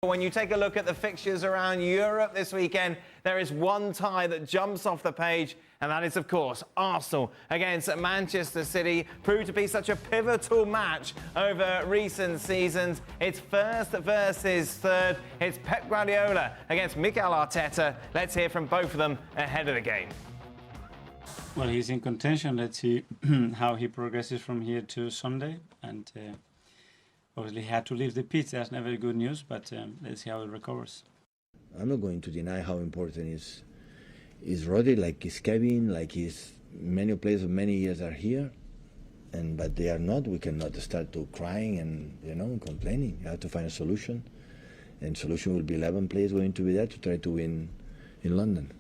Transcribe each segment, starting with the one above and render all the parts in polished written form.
When you take a look at the fixtures around Europe this weekend, there is one tie that jumps off the page, and that is, of course, Arsenal against Manchester City. Proved to be such a pivotal match over recent seasons. It's first versus third. It's Pep Guardiola against Mikel Arteta. Let's hear from both of them ahead of the game. Well, he's in contention. Let's see how he progresses from here to Sunday. And obviously had to leave the pitch. That's never good news, but let's see how it recovers. I'm not going to deny how important is Rodri, like is Kevin, like is many players of many years are here, but they are not. We cannot start to crying and complaining. You have to find a solution, and solution will be 11 players going to be there to try to win in London.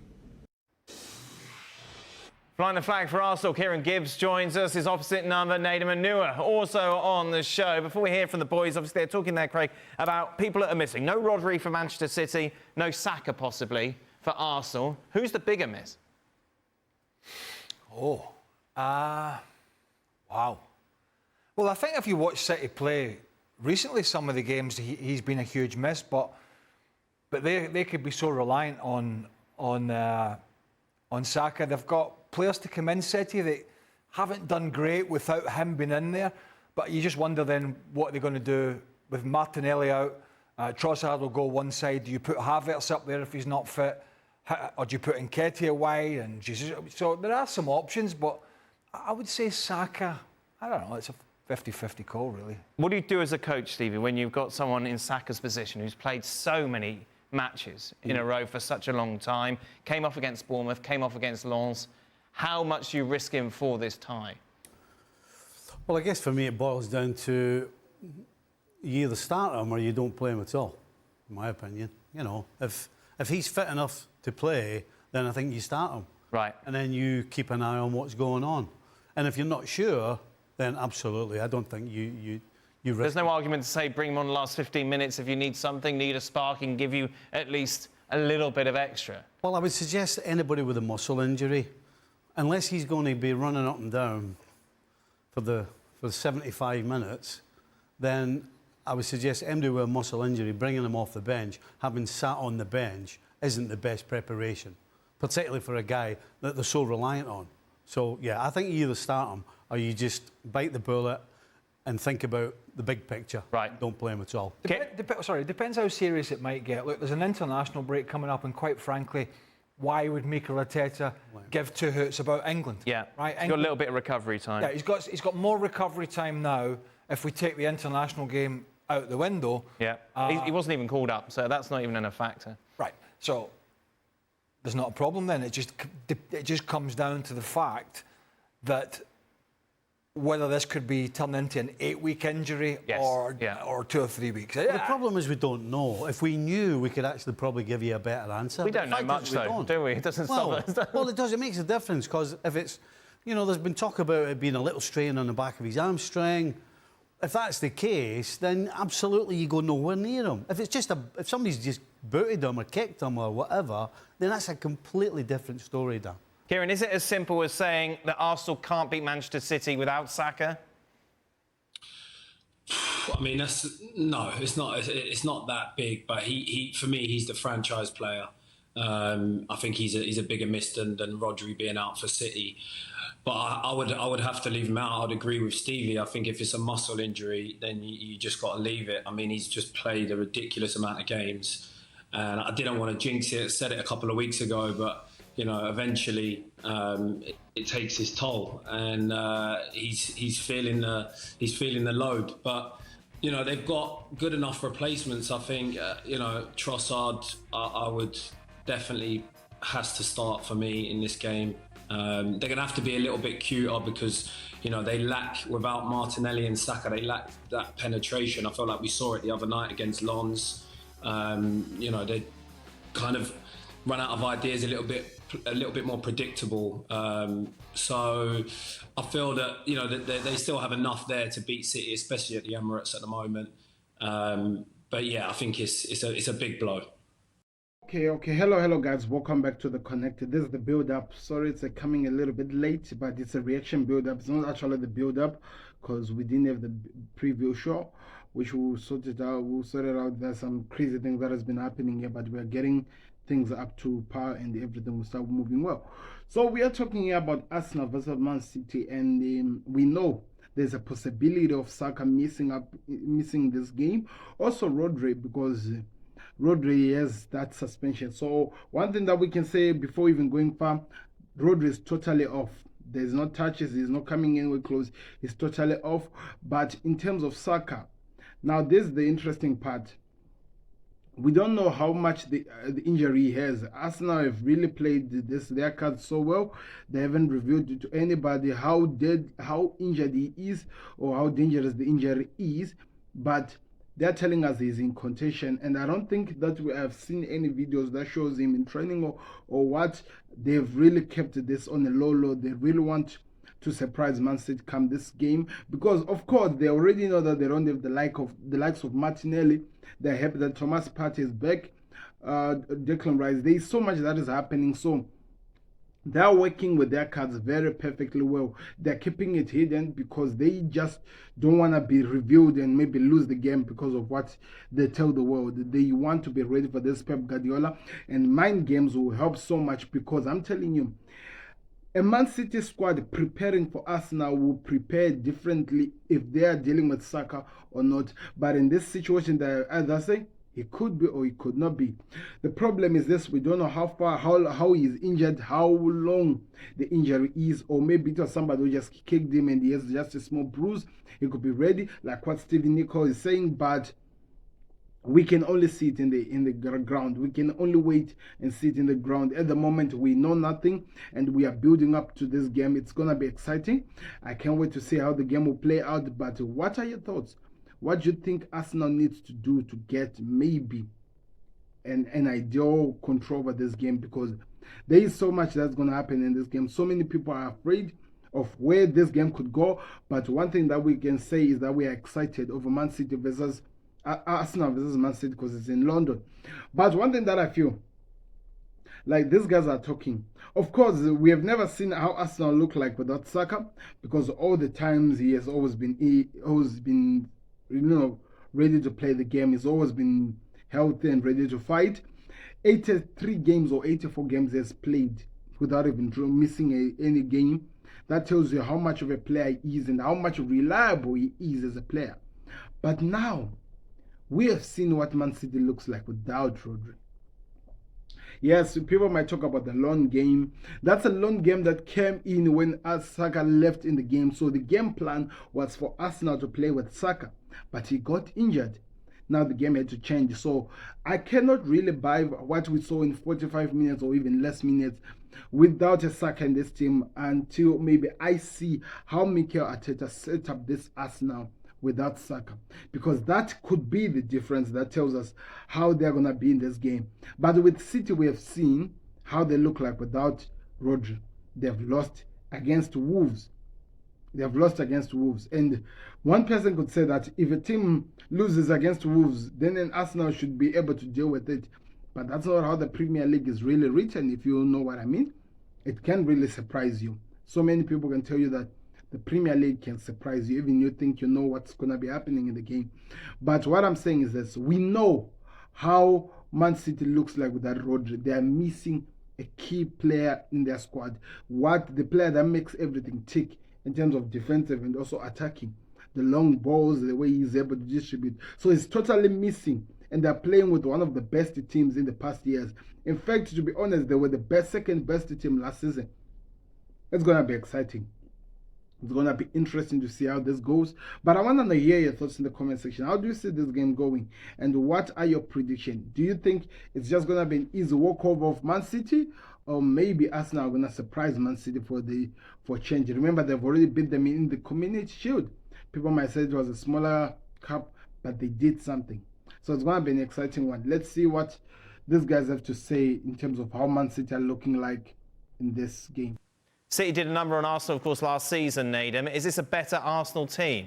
Flying the flag for Arsenal, Kieran Gibbs joins us. His opposite number, Nader Manua, also on the show. Before we hear from the boys, obviously they're talking there, Craig, about people that are missing. No Rodri for Manchester City, no Saka possibly for Arsenal. Who's the bigger miss? Wow. Well, I think if you watch City play recently, some of the games he's been a huge miss, but they could be so reliant on Saka. They've got players to come in, City, that haven't done great without him being in there. But you just wonder then what they're going to do with Martinelli out. Trossard will go one side. Do you put Havertz up there if he's not fit? Or do you put Nketiah away? And Jesus? So there are some options, but I would say Saka, I don't know, it's a 50-50 call, really. What do you do as a coach, Stevie, when you've got someone in Saka's position who's played so many matches in a row for such a long time, came off against Bournemouth, came off against Lens? How much do you risk him for this tie? Well, I guess for me it boils down to you either start him or you don't play him at all, in my opinion. You know, if he's fit enough to play, then I think you start him. Right. And then you keep an eye on what's going on. And if you're not sure, then absolutely, I don't think you risk. There's no argument to say bring him on the last 15 minutes if you need something, need a spark, and give you at least a little bit of extra. Well, I would suggest anybody with a muscle injury, unless he's going to be running up and down for the 75 minutes, then I would suggest anybody with a muscle injury, bringing him off the bench, having sat on the bench, isn't the best preparation, particularly for a guy that they're so reliant on. So, yeah, I think you either start him or you just bite the bullet and think about the big picture. Right. Don't play him at all. Depends how serious it might get. Look, there's an international break coming up, and quite frankly, why would Mikel Arteta give two hoots about England? Yeah, right. He's got a little bit of recovery time. Yeah, he's got more recovery time now. If we take the international game out the window, yeah, he wasn't even called up, so that's not even a factor. Right. So there's not a problem then. It just comes down to the fact that whether this could be turned into an 8-week injury or 2 or 3 weeks. The problem is we don't know. If we knew, we could actually probably give you a better answer. We don't know much, though, do we? It doesn't stop us. Well, it does. It makes a difference, because if it's, there's been talk about it being a little strain on the back of his hamstring. If that's the case, then absolutely you go nowhere near him. If it's just if somebody's just booted him or kicked him or whatever, then that's a completely different story, Dan. Kieran, is it as simple as saying that Arsenal can't beat Manchester City without Saka? I mean, no, it's not. It's not that big. But he for me, he's the franchise player. I think he's a bigger miss than Rodri being out for City. But I would have to leave him out. I'd agree with Stevie. I think if it's a muscle injury, then you just got to leave it. I mean, he's just played a ridiculous amount of games, and I didn't want to jinx it. I said it a couple of weeks ago, but eventually it takes his toll, and he's feeling the load. But they've got good enough replacements. I think Trossard, I would definitely has to start for me in this game. They're going to have to be a little bit cuter because they lack, without Martinelli and Saka, they lack that penetration. I feel like we saw it the other night against Lens. They kind of run out of ideas a little bit more predictable. So I feel that that they still have enough there to beat City, especially at the Emirates at the moment. But yeah, I think it's a big blow. Okay. Hello, guys. Welcome back to The Connected. This is the build-up. Sorry, it's coming a little bit late, but it's a reaction build-up. It's not actually the build-up because we didn't have the preview show. which we'll sort it out. We'll sort it out. There's some crazy things that has been happening here, but we're getting things up to par and everything will start moving well. So we are talking here about Arsenal versus Man City, and we know there's a possibility of Saka missing this game. Also Rodri, because Rodri has that suspension. So one thing that we can say before even going far, Rodri is totally off. There's no touches. He's not coming anywhere close. He's totally off. But in terms of Saka, now this is the interesting part. We don't know how much the injury he has. Arsenal have really played their cards so well. They haven't revealed to anybody how injured he is or how dangerous the injury is. But they're telling us he's in contention, and I don't think that we have seen any videos that shows him in training or what. They've really kept this on a low. They really want to surprise Man City come this game, because of course they already know that they don't have the likes of Martinelli. They're happy that Thomas Partey is back, Declan Rice. There's so much that is happening, so they're working with their cards very perfectly well. They're keeping it hidden because they just don't want to be revealed and maybe lose the game because of what they tell the world. They want to be ready for this Pep Guardiola, and mind games will help so much, because I'm telling you, a Man City squad preparing for Arsenal will prepare differently if they are dealing with Saka or not. But in this situation, as I say, he could be or he could not be. The problem is this: we don't know how far, how he is injured, how long the injury is, or maybe it was somebody who just kicked him and he has just a small bruise. He could be ready, like what Steven Nicol is saying, but we can only see it in the ground. We can only wait and see it in the ground. At the moment, we know nothing, and we are building up to this game. It's gonna be exciting. I can't wait to see how the game will play out. But what are your thoughts? What do you think Arsenal needs to do to get maybe an ideal control over this game? Because there is so much that's going to happen in this game. So many people are afraid of where this game could go. But one thing that we can say is that we are excited over Man City versus Arsenal versus Man City, because it's in London. But one thing that I feel, like these guys are talking. Of course, we have never seen how Arsenal look like without Saka, because all the times he has always been ready to play the game. He's always been healthy and ready to fight. 83 games or 84 games he has played without even missing any game. That tells you how much of a player he is and how much reliable he is as a player. But now, we have seen what Man City looks like without Rodri. Yes, people might talk about the long game. That's a long game that came in when Saka left in the game. So the game plan was for Arsenal to play with Saka, but he got injured. Now the game had to change. So I cannot really buy what we saw in 45 minutes or even less minutes without a Saka in this team until maybe I see how Mikel Arteta set up this Arsenal without Saka, because that could be the difference that tells us how they're going to be in this game. But with City, we have seen how they look like without Rodri. They've lost against Wolves. And one person could say that if a team loses against Wolves, then an Arsenal should be able to deal with it. But that's not how the Premier League is really written, if you know what I mean. It can really surprise you. So many people can tell you that the Premier League can surprise you, even you think you know what's going to be happening in the game. But what I'm saying is this: we know how Man City looks like without Rodri. They are missing a key player in their squad. The player that makes everything tick in terms of defensive and also attacking. The long balls, the way he's able to distribute. So he's totally missing. And they're playing with one of the best teams in the past years. In fact, to be honest, they were the second best team last season. It's going to be exciting. It's going to be interesting to see how this goes. But I want to hear your thoughts in the comment section. How do you see this game going? And what are your predictions? Do you think it's just going to be an easy walkover of Man City? Or maybe Arsenal are going to surprise Man City for change? Remember, they've already beat them in the Community Shield. People might say it was a smaller cup, but they did something. So it's going to be an exciting one. Let's see what these guys have to say in terms of how Man City are looking like in this game. City did a number on Arsenal, of course, last season, Needham. Is this a better Arsenal team?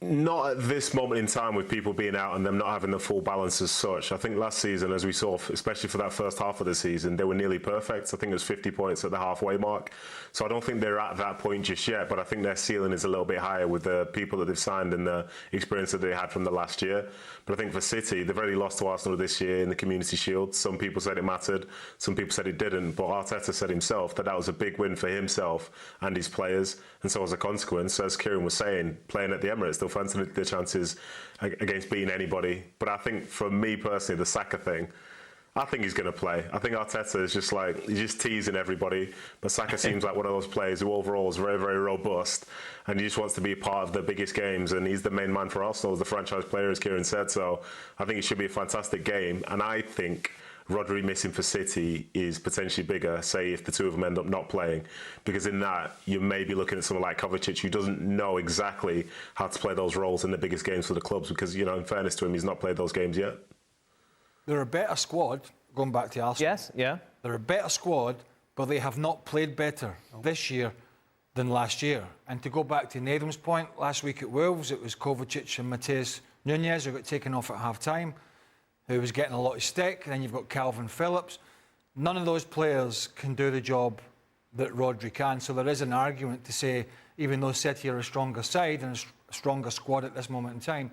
Not at this moment in time with people being out and them not having the full balance as such. I think last season, as we saw, especially for that first half of the season, they were nearly perfect. I think it was 50 points at the halfway mark. So I don't think they're at that point just yet, but I think their ceiling is a little bit higher with the people that they've signed and the experience that they had from the last year. But I think for City, they've already lost to Arsenal this year in the Community Shield. Some people said it mattered, some people said it didn't, but Arteta said himself that that was a big win for himself and his players. And so as a consequence, as Kieran was saying, playing at the Emirates, they'll fancy the chances against beating anybody. But I think for me personally, the Saka thing, I think he's going to play. I think Arteta is just like, he's just teasing everybody. But Saka seems like one of those players who overall is very, very robust. And he just wants to be a part of the biggest games. And he's the main man for Arsenal, as the franchise player, as Kieran said. So I think it should be a fantastic game. And I think Rodri missing for City is potentially bigger, say, if the two of them end up not playing. Because in that, you may be looking at someone like Kovacic, who doesn't know exactly how to play those roles in the biggest games for the clubs. Because, you know, in fairness to him, he's not played those games yet. They're a better squad, going back to Arsenal. Yes, yeah. They're a better squad, but they have not played better this year than last year. And to go back to Nathan's point, last week at Wolves, it was Kovacic and Matheus Nunes who got taken off at half-time, who was getting a lot of stick. Then you've got Calvin Phillips. None of those players can do the job that Rodri can. So there is an argument to say, even though City are a stronger side and a stronger squad at this moment in time,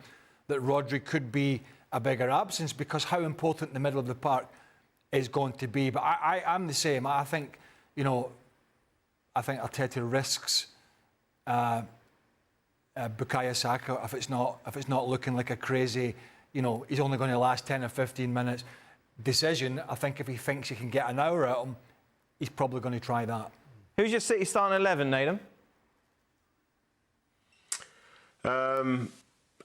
that Rodri could be a bigger absence, because how important the middle of the park is going to be. But I'm the same. I think, you know, I think Arteta risks Bukayo Saka if it's not looking like a crazy, you know, he's only going to last 10 or 15 minutes decision. I think if he thinks he can get an hour out of him, he's probably going to try that. Who's your City starting 11, Nathan?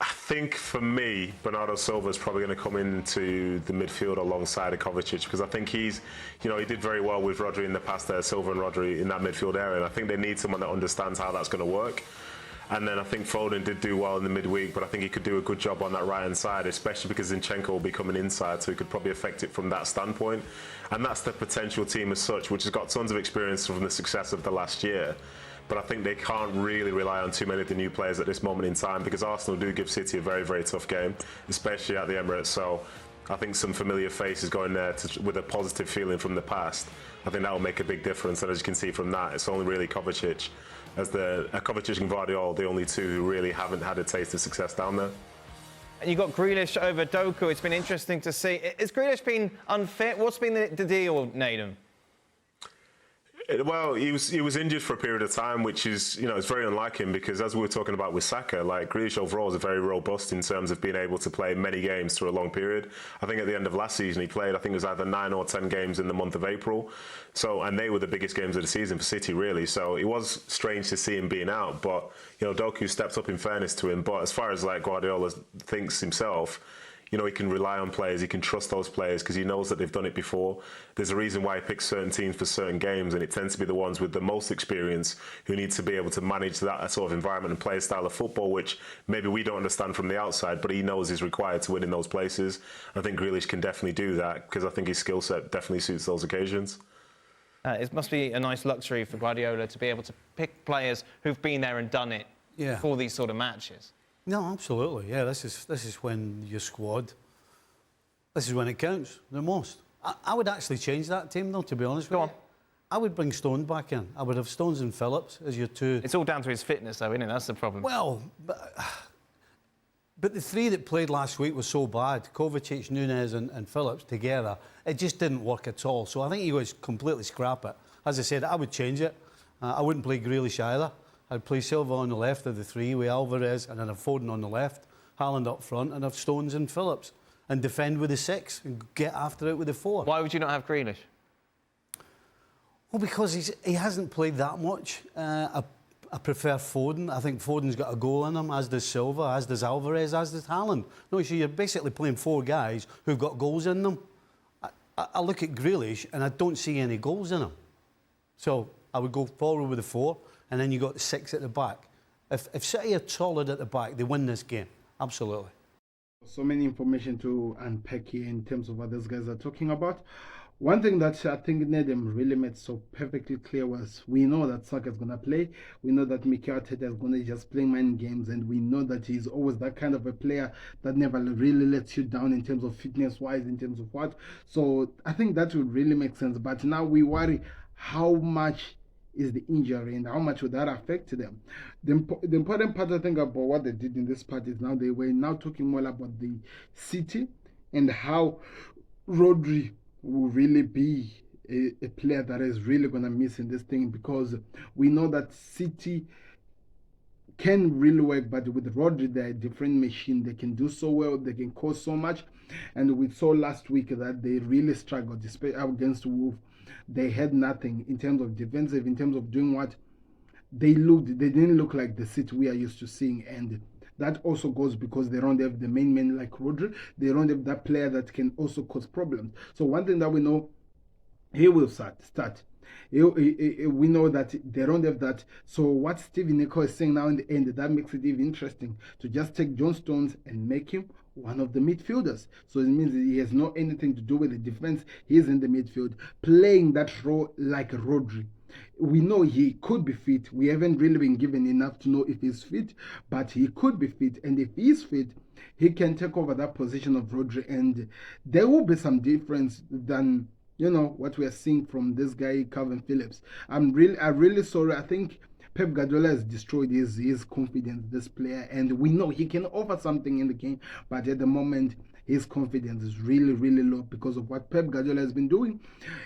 I think for me, Bernardo Silva is probably going to come into the midfield alongside of Kovacic, because I think he's, you know, he did very well with Rodri in the past there, Silva and Rodri in that midfield area, and I think they need someone that understands how that's going to work. And then I think Foden did do well in the midweek, but I think he could do a good job on that right-hand side, especially because Zinchenko will be coming inside, so he could probably affect it from that standpoint. And that's the potential team as such, which has got tons of experience from the success of the last year. But I think they can't really rely on too many of the new players at this moment in time, because Arsenal do give City a very, very tough game, especially at the Emirates. So I think some familiar faces going there with a positive feeling from the past, I think that will make a big difference. And as you can see from that, it's only really Kovacic, Kovacic and Guardiola, the only two who really haven't had a taste of success down there. And you've got Grealish over Doku. It's been interesting to see. Has Grealish been unfit? What's been the deal, Nathan? Well, he was injured for a period of time, which is, you know, it's very unlike him, because as we were talking about with Saka, like, Grealish overall is very robust in terms of being able to play many games through a long period. I think at the end of last season he played, I think it was either 9 or 10 games in the month of April. So, and they were the biggest games of the season for City, really. So it was strange to see him being out, but, you know, Doku stepped up in fairness to him. But as far as, like, Guardiola thinks himself, you know, he can rely on players, he can trust those players because he knows that they've done it before. There's a reason why he picks certain teams for certain games, and it tends to be the ones with the most experience who need to be able to manage that sort of environment and play a style of football which maybe we don't understand from the outside, but he knows is required to win in those places. I think Grealish can definitely do that, because I think his skill set definitely suits those occasions. It must be a nice luxury for Guardiola to be able to pick players who've been there and done it for these sort of matches. No, absolutely. Yeah, this is when your squad, this is when it counts the most. I would actually change that team, though, to be honest with you. Go on. I would bring Stones back in. I would have Stones and Phillips as your two. It's all down to his fitness, though, isn't it? That's the problem. Well, but the three that played last week were so bad, Kovacic, Nunes and Phillips together, it just didn't work at all. So I think he would completely scrap it. As I said, I would change it. I wouldn't play Grealish either. I'd play Silva on the left of the three with Alvarez, and then have Foden on the left, Haaland up front, and have Stones and Phillips, and defend with the 6 and get after it with the 4. Why would you not have Grealish? Well, because he hasn't played that much. I prefer Foden. I think Foden's got a goal in him, as does Silva, as does Alvarez, as does Haaland. No, so you're basically playing 4 guys who've got goals in them. I look at Grealish and I don't see any goals in him. So I would go forward with the 4, and then you got the 6 at the back. If City are solid at the back, they win this game. Absolutely. So many information to unpack here in terms of what these guys are talking about. One thing that I think Nedum really made so perfectly clear was we know that Saka is going to play. We know that Mikel Arteta is going to just play mind games, and we know that he's always that kind of a player that never really lets you down in terms of fitness-wise, in terms of what. So I think that would really make sense. But now we worry how much is the injury and how much would that affect them. The important part I think about what they did in this part is now they were now talking more about the City and how Rodri will really be a player that is really going to miss in this thing, because we know that City can really work, but with Rodri they're a different machine. They can do so well, they can cause so much, and we saw last week that they really struggled, especially against Wolves. They had nothing in terms of defensive, in terms of doing what they didn't look like the City we are used to seeing, and that also goes because they don't have the main man like Rodri. They don't have that player that can also cause problems. So one thing that we know, he will start. We know that they don't have that. So what Steven Nico is saying now in the end, that makes it even interesting to just take John Stones and make him one of the midfielders. So it means he has no anything to do with the defense. He's in the midfield playing that role like Rodri. We know he could be fit. We haven't really been given enough to know if he's fit, but he could be fit. And if he's fit, he can take over that position of Rodri. And there will be some difference than, what we are seeing from this guy, Calvin Phillips. I'm really sorry. I think Pep Guardiola has destroyed his confidence, this player. And we know he can offer something in the game, but at the moment, his confidence is really, really low because of what Pep Guardiola has been doing.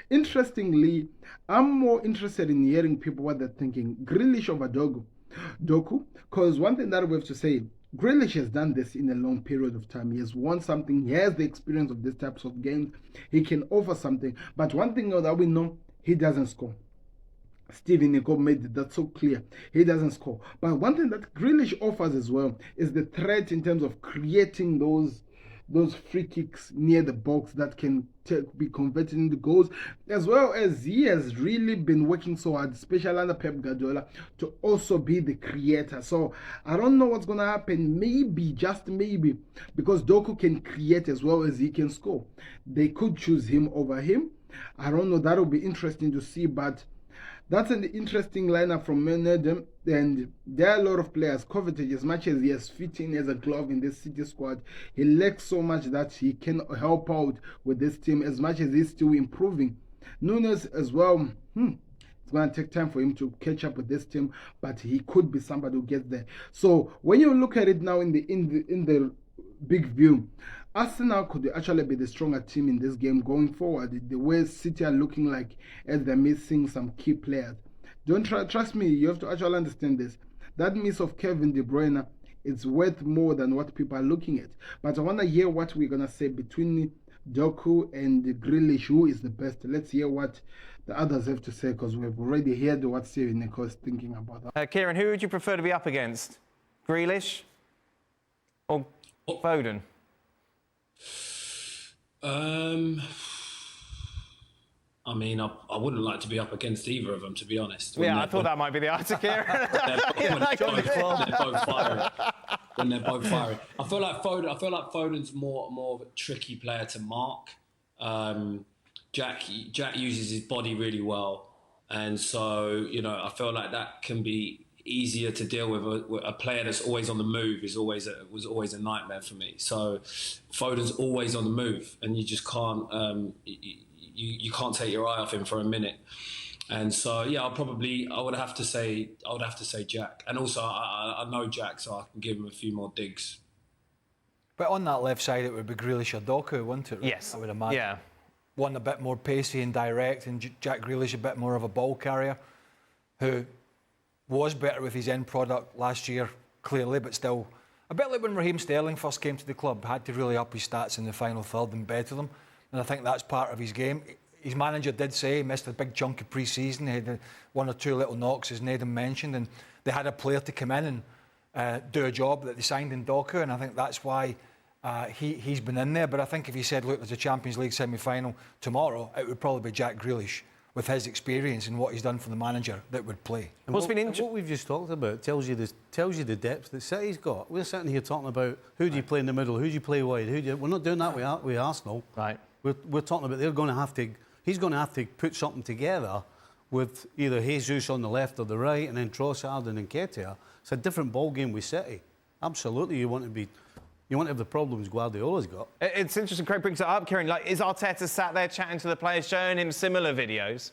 Interestingly, I'm more interested in hearing people what they're thinking. Grealish over Doku, because one thing that we have to say, Grealish has done this in a long period of time. He has won something. He has the experience of these types of games. He can offer something. But one thing that we know, he doesn't score. Steven Nico made that so clear. He doesn't score. But one thing that Grealish offers as well is the threat in terms of creating those free kicks near the box that can be converted into goals, as well as he has really been working so hard, especially under Pep Guardiola, to also be the creator. So I don't know what's going to happen. Maybe, just maybe, because Doku can create as well as he can score, they could choose him over him. I don't know. That'll be interesting to see, but that's an interesting lineup from Nedum, and there are a lot of players. Kovacic, as much as he has fit in as a glove in this City squad, he lacks so much that he can help out with this team as much as he's still improving. Nunes as well, it's going to take time for him to catch up with this team, but he could be somebody who gets there. So when you look at it now in the big view, Arsenal could actually be the stronger team in this game going forward. The way City are looking like as they're missing some key players. Don't trust me, you have to actually understand this. That miss of Kevin De Bruyne, it's worth more than what people are looking at. But I want to hear what we're going to say between Doku and Grealish, who is the best. Let's hear what the others have to say, because we've already heard what Steven Nico is thinking about that. Kieran, who would you prefer to be up against? Grealish or Foden? I mean, I wouldn't like to be up against either of them, to be honest. Yeah, I thought that might be the answer, Kieran. They're both firing. When they're both firing, I feel like Foden's more of a tricky player to mark. Jack uses his body really well, and so I feel like that can be easier to deal with. A player that's always on the move was always a nightmare for me. So Foden's always on the move, and you just can't you can't take your eye off him for a minute. And so I would have to say Jack. And also I know Jack, so I can give him a few more digs. But on that left side, it would be Grealish or Doku, wouldn't it? Yes, I would imagine. Yeah. One a bit more pacey and direct, and Jack Grealish a bit more of a ball carrier, who was better with his end product last year, clearly, but still a bit like when Raheem Sterling first came to the club, had to really up his stats in the final third and better them. And I think that's part of his game. His manager did say he missed a big chunk of pre-season. He had one or two little knocks, as Nedum mentioned, and they had a player to come in and do a job that they signed in Doku, and I think that's why he's been in there. But I think if you said, look, there's a Champions League semi-final tomorrow, it would probably be Jack Grealish, with his experience and what he's done for the manager, that would play. And what we've just talked about tells you the depth that City's got. We're sitting here talking about who do you play in the middle, who do you play wide, we're not doing that with Arsenal. Right. We're talking about they're going to have to He's going to have to put something together with either Jesus on the left or the right, and then Trossard and Nketiah. It's a different ball game with City. Absolutely, you want to have the problems Guardiola's got. It's interesting. Craig brings it up, Kieran. Like, is Arteta sat there chatting to the players, showing him similar videos?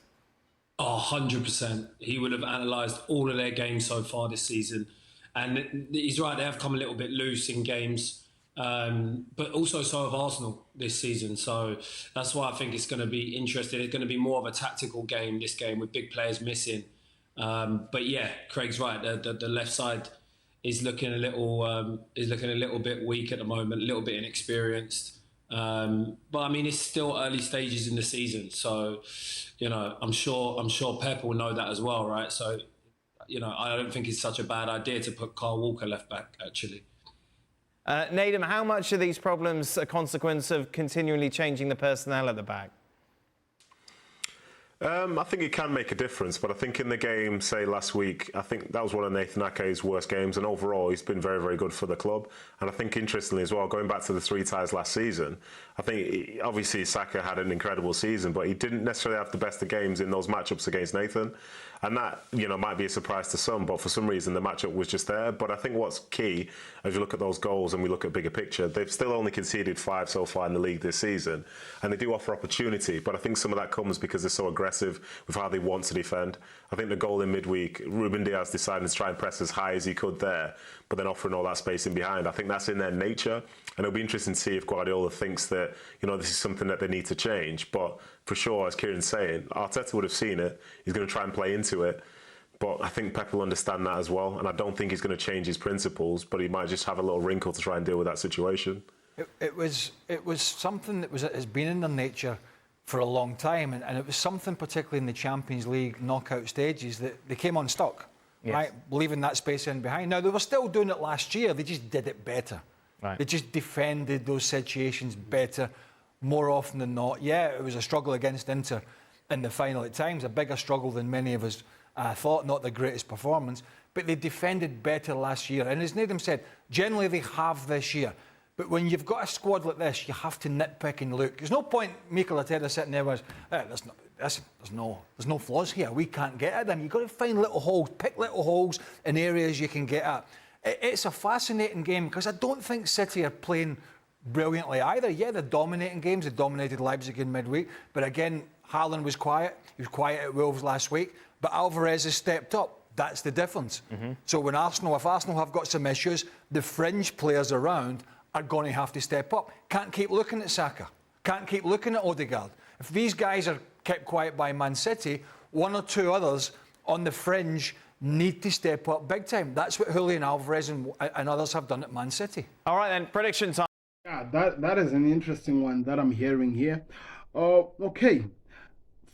Oh, 100%. He would have analysed all of their games so far this season. And he's right, they have come a little bit loose in games. But also so have Arsenal this season. So that's why I think it's going to be interesting. It's going to be more of a tactical game, this game, with big players missing. But yeah, Craig's right. The left side is looking a little bit weak at the moment, a little bit inexperienced. But I mean, it's still early stages in the season, so I'm sure Pep will know that as well, right? So I don't think it's such a bad idea to put Kyle Walker left back, actually. Nedum, how much are these problems a consequence of continually changing the personnel at the back? I think it can make a difference, but I think in the game, say last week, I think that was one of Nathan Ake's worst games, and overall he's been very, very good for the club. And I think interestingly as well, going back to the 3 ties last season, I think obviously Saka had an incredible season, but he didn't necessarily have the best of games in those matchups against Nathan. And that, might be a surprise to some, but for some reason the matchup was just there. But I think what's key, as you look at those goals and we look at bigger picture, they've still only conceded 5 so far in the league this season. And they do offer opportunity, but I think some of that comes because they're so aggressive with how they want to defend. I think the goal in midweek, Ruben Diaz decided to try and press as high as he could there, but then offering all that space in behind. I think that's in their nature. And it'll be interesting to see if Guardiola thinks that, this is something that they need to change. But for sure, as Kieran's saying, Arteta would have seen it. He's going to try and play into it. But I think Pep will understand that as well. And I don't think he's going to change his principles, but he might just have a little wrinkle to try and deal with that situation. It was something that has been in their nature for a long time. And it was something, particularly in the Champions League knockout stages, that they came unstuck, right? Leaving that space in behind. Now, they were still doing it last year. They just did it better. Right. They just defended those situations better more often than not. Yeah, it was a struggle against Inter in the final at times, a bigger struggle than many of us thought, not the greatest performance, but they defended better last year. And as Nedum said, generally they have this year. But when you've got a squad like this, you have to nitpick and look. There's no point Mikel Arteta sitting there with, there's no flaws here. We can't get at them. You've got to find little holes, pick little holes in areas you can get at. It's a fascinating game because I don't think City are playing brilliantly either. Yeah, they're dominating games. They dominated Leipzig in midweek. But again, Haaland was quiet. He was quiet at Wolves last week. But Alvarez has stepped up. That's the difference. Mm-hmm. So if Arsenal have got some issues, the fringe players around are going to have to step up. Can't keep looking at Saka. Can't keep looking at Odegaard. If these guys are kept quiet by Man City, 1 or 2 others on the fringe need to step up big time. That's what Julian Alvarez and others have done at Man City. All right then, prediction time. Yeah, that is an interesting one that I'm hearing here. Okay.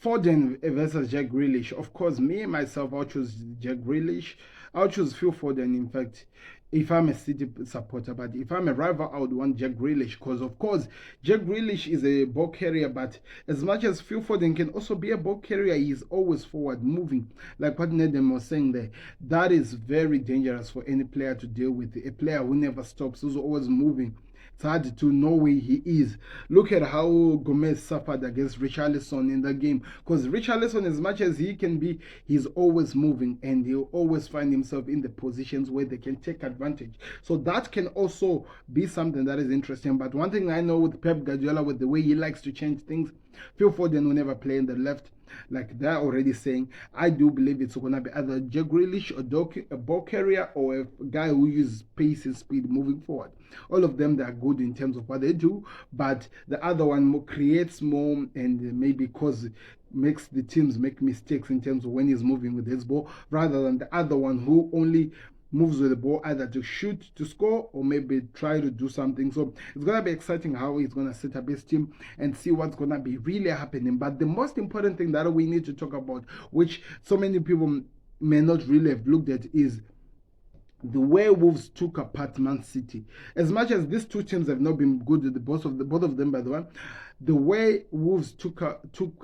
Foden versus Jack Grealish. Of course, me myself, I'll choose Jack Grealish. I'll choose Phil Foden, in fact, if I'm a City supporter. But if I'm a rival, I would want Jack Grealish because, of course, Jack Grealish is a ball carrier. But as much as Phil Foden can also be a ball carrier, he's always forward moving. Like what Nedum was saying there, that is very dangerous for any player to deal with. A player who never stops, who's always moving. It's hard to know where he is. Look at how Gomez suffered against Richarlison in the game. Because Richarlison, as much as he can be, he's always moving and he'll always find himself in the positions where they can take advantage. So that can also be something that is interesting. But one thing I know with Pep Guardiola, with the way he likes to change things, Phil Foden will never play in the left. Like they're already saying, I do believe it's going to be either Jack Grealish, a ball carrier, or a guy who uses pace and speed moving forward. All of them, they are good in terms of what they do, but the other one creates more and maybe makes the teams make mistakes in terms of when he's moving with his ball, rather than the other one who only moves with the ball either to shoot, to score, or maybe try to do something. So it's going to be exciting how he's going to set up his team and see what's going to be really happening. But the most important thing that we need to talk about, which so many people may not really have looked at, is the way Wolves took apart Man City. As much as these two teams have not been good, both of them, by the way, the way Wolves took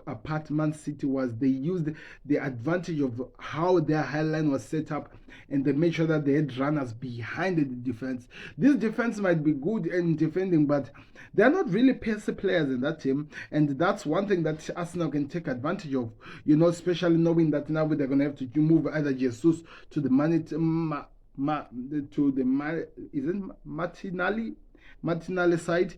apart Man City was they used the advantage of how their high line was set up, and they made sure that they had runners behind the defense. This defense might be good in defending, but they're not really pace players in that team, and that's one thing that Arsenal can take advantage of. You know, especially knowing that now they're going to have to move either Jesus to the Martinelli side,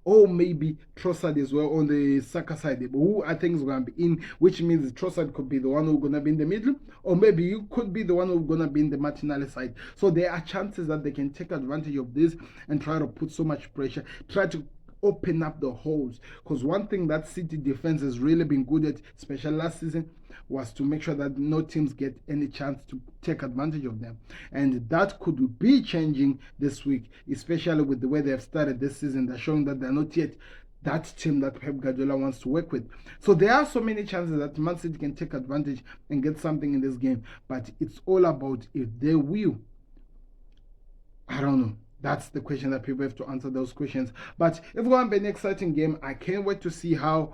or maybe Trossard as well on the Saka side, who I think is going to be in, which means Trossard could be the one who's going to be in the middle, or maybe you could be the one who's going to be in the Martinelli side. So there are chances that they can take advantage of this and try to put so much pressure, try to open up the holes. Because one thing that City defense has really been good at, especially last season, was to make sure that no teams get any chance to take advantage of them. And that could be changing this week, especially with the way they have started this season. They're showing that they're not yet that team that Pep Guardiola wants to work with. So there are so many chances that Man City can take advantage and get something in this game. But it's all about if they will. I don't know. That's the question that people have to answer those questions. But it's going to be an exciting game. I can't wait to see how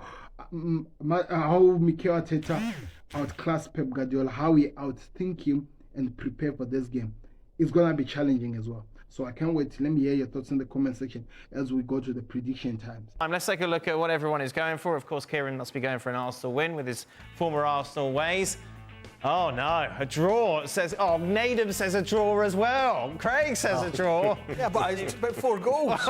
Mikel Arteta outclass Pep Guardiola, how he outthink him and prepare for this game. It's going to be challenging as well. So I can't wait. Let me hear your thoughts in the comment section as we go to the prediction times. Let's take a look at what everyone is going for. Of course, Kieran must be going for an Arsenal win with his former Arsenal ways. Oh no, a draw says. Oh, Nadem says a draw as well. Craig says a draw. Yeah, but it's about 4 goals.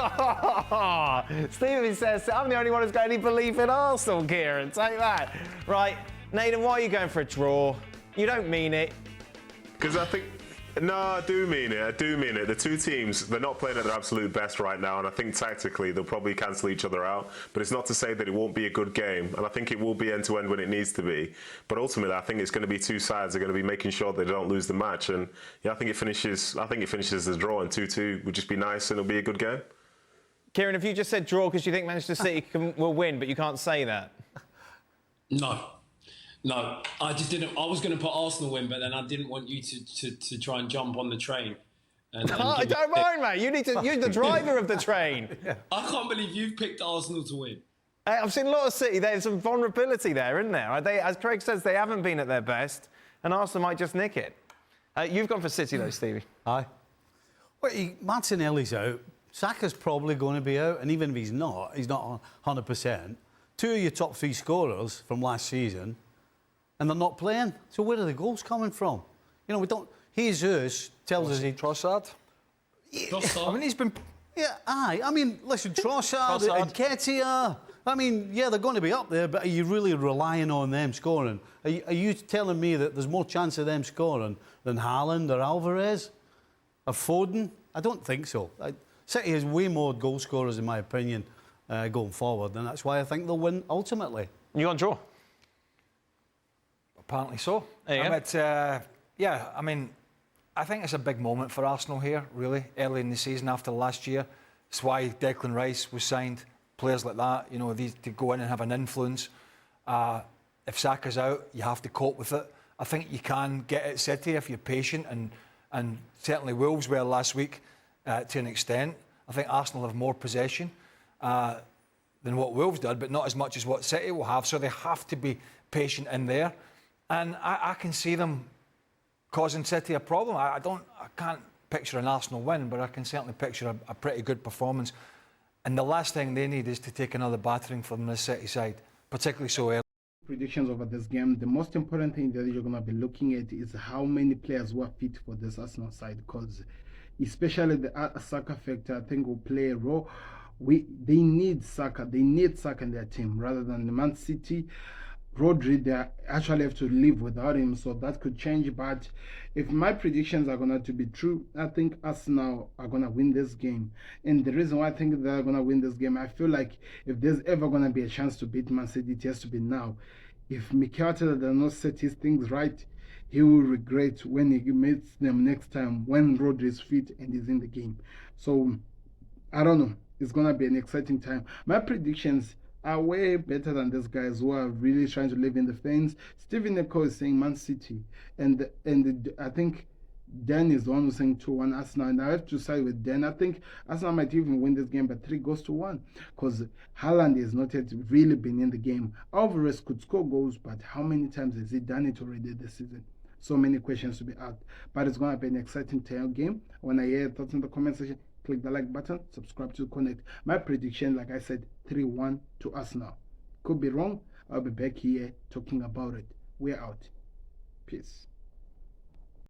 Stevie says, I'm the only one who's got any belief in Arsenal, Kieran. Take that. Right, Nadem, why are you going for a draw? You don't mean it. Because I think... No, I do mean it. I do mean it. The two teams, they're not playing at their absolute best right now, and I think tactically they'll probably cancel each other out. But it's not to say that it won't be a good game, and I think it will be end-to-end when it needs to be. But ultimately, I think it's going to be two sides that are going to be making sure they don't lose the match. And yeah, I think it finishes as a draw, and 2-2 would just be nice, and it'll be a good game. Kieran, have you just said draw because you think Manchester City will win, but you can't say that? No, I just didn't. I was going to put Arsenal win, but then I didn't want you to try and jump on the train. I don't mind, mate. You're the driver of the train. I can't believe you've picked Arsenal to win. I've seen a lot of City. There's some vulnerability there, isn't there? As Craig says, they haven't been at their best, and Arsenal might just nick it. You've gone for City, though, Stevie. Aye. Well, Martinelli's out. Saka's probably going to be out, and even if he's not 100%. Two of your top 3 scorers from last season, and they're not playing. So where are the goals coming from? You know, we don't... Jesus tells us he... Trossard? Trossard. I mean, he's been... Yeah, aye. I mean, listen, Trossard and Ketia... I mean, yeah, they're going to be up there, but are you really relying on them scoring? Are you telling me that there's more chance of them scoring than Haaland or Alvarez or Foden? I don't think so. City has way more goal scorers, in my opinion, going forward, and that's why I think they'll win ultimately. You on draw? Apparently so. Yeah, I mean, I think it's a big moment for Arsenal here, really, early in the season after last year. It's why Declan Rice was signed. Players like that, you know, these to go in and have an influence. If Saka's out, you have to cope with it. I think you can get at City if you're patient, and certainly Wolves were last week to an extent. I think Arsenal have more possession than what Wolves did, but not as much as what City will have. So they have to be patient in there. And I can see them causing City a problem. I can't picture an Arsenal win, but I can certainly picture a pretty good performance. And the last thing they need is to take another battering from the City side, particularly so early. Predictions over this game. The most important thing that you're going to be looking at is how many players were fit for this Arsenal side, because especially the Saka factor, I think, will play a role. They need Saka. They need Saka in their team rather than the Man City. Rodri, they actually have to live without him, so that could change. But if my predictions are going to be true, I think Arsenal are going to win this game. And the reason why I think they're going to win this game, I feel like if there's ever going to be a chance to beat Man City, it has to be now. If Mikel Arteta does not set his things right, he will regret when he meets them next time, when Rodri is fit and is in the game. So, I don't know. It's going to be an exciting time. My predictions are way better than these guys who are really trying to live in the fence. Stephen Eko is saying Man City, and I think Dan is the one who's saying 2-1 Arsenal, and I have to side with Dan. I think Arsenal might even win this game by 3-1 because Haaland has not yet really been in the game. Alvarez could score goals, but how many times has he done it already this season? So many questions to be asked, but it's going to be an exciting game. When I hear your thoughts in the comment section, click the like button, subscribe to Connect. My prediction, like I said, 3-1 to Arsenal. Could be wrong. I'll be back here talking about it. We're out. Peace.